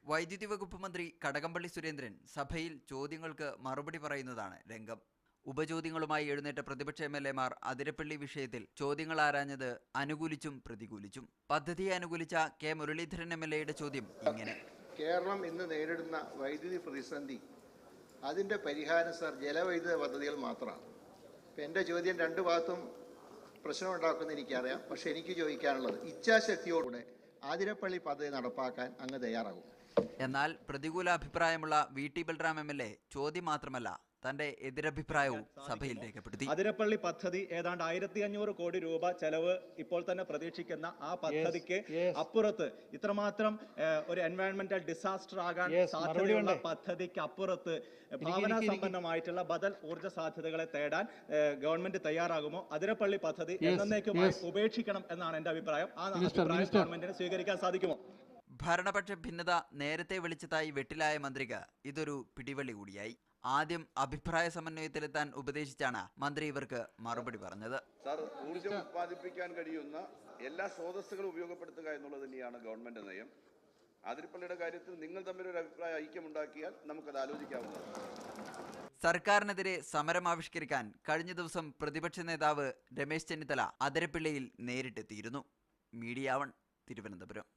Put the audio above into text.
വൈദ്യുതി വകുപ്പ് മന്ത്രി കടകംപള്ളി സുരേന്ദ്രൻ സഭയിൽ ചോദ്യങ്ങൾക്ക് മറുപടി പറയുന്നതാണ് രംഗം. ഉപചോദ്യങ്ങളുമായി എഴുന്നേറ്റ പ്രതിപക്ഷ എംഎൽഎമാർ അതിരപ്പള്ളി വിഷയത്തിൽ ചോദ്യങ്ങൾ ആരാഞ്ഞത് അനുകൂലിച്ചും പ്രതികൂലിച്ചും. പദ്ധതിയെ അനുകൂലിച്ച കെ മുരളീധരൻ എംഎൽഎയുടെ ചോദ്യം ഇങ്ങനെ: കേരളം ഇന്ന് നേരിടുന്ന വൈദ്യുതി പ്രതിസന്ധി അതിൻ്റെ പരിഹാരം സർ ജലവൈദ്യുത പദ്ധതികൾ മാത്രമാണ്. ഇപ്പം എൻ്റെ ചോദ്യം രണ്ടു ഭാഗത്തും പ്രശ്നമുണ്ടാക്കുമെന്ന് എനിക്കറിയാം. പക്ഷെ എനിക്ക് ചോദിക്കാനുള്ളത്, ഇച്ഛാശക്തിയോടുകൂടെ ആതിരപ്പള്ളി പദ്ധതി നടപ്പാക്കാൻ അങ്ങ് തയ്യാറാകും? എന്നാൽ പ്രതികൂല അഭിപ്രായമുള്ള VT ബൽറാം എംഎൽഎ ചോദ്യം മാത്രമല്ല, തന്റെ എതിരഭിപ്രായവും സഭയിൽ രേഖപ്പെടുത്തി. അതിരപ്പള്ളി പദ്ധതി ഏതാണ്ട് 1500 കോടി രൂപ ചെലവ് ഇപ്പോൾ തന്നെ പ്രതീക്ഷിക്കുന്ന ആ പദ്ധതിക്ക് അപ്പുറത്ത് ഇത്രമാത്രം ഒരു എൻവയോൺമെന്റൽ ഡിസാസ്റ്റർ ആകാൻ സാധ്യതയുള്ള പദ്ധതിക്ക് അപ്പുറത്ത് ഭാവനാ സമ്പന്നമായിട്ടുള്ള ബദൽ ഊർജ്ജ സാധ്യതകളെ തേടാൻ ഗവൺമെന്റ് തയ്യാറാകുമോ? അതിരപ്പള്ളി പദ്ധതി എന്നേക്കുമായി ഉപേക്ഷിക്കണം എന്നാണ് എന്റെ അഭിപ്രായം. ആ അഭിപ്രായം ഗവൺമെന്റിന് സ്വീകരിക്കാൻ സാധിക്കുമോ? ഭരണപക്ഷ ഭിന്നത നേരത്തെ വിളിച്ചതായി വെട്ടിലായ മന്ത്രിക്ക് ഇതൊരു പിടിവള്ളി കൂടിയായി. ആദ്യം അഭിപ്രായ സമന്വയത്തിലെത്താൻ ഉപദേശിച്ചാണ് മന്ത്രി ഇവർക്ക് മറുപടി പറഞ്ഞത്. സാർ, ഊർജ്ജം ഉത്പാദിപ്പിക്കാൻ കഴിയുന്ന എല്ലാ സ്രോതസ്സുകളും ഉപയോഗപ്പെടുത്തുക എന്നുള്ളത് തന്നെയാണ് ഗവൺമെന്റ് നയം. അതിരപ്പള്ളിയുടെ കാര്യത്തിൽ നിങ്ങൾ തമ്മിലൊരു അഭിപ്രായ ഐക്യമുണ്ടാക്കിയാൽ നമുക്കത് ആലോചിക്കാവുന്നതാണ്. സർക്കാരിനെതിരെ സമരം ആവിഷ്കരിക്കാൻ കഴിഞ്ഞ ദിവസം പ്രതിപക്ഷ നേതാവ് രമേശ് ചെന്നിത്തല അതിരപ്പള്ളിയിൽ നേരിട്ടെത്തിയിരുന്നു. മീഡിയ 1 തിരുവനന്തപുരം.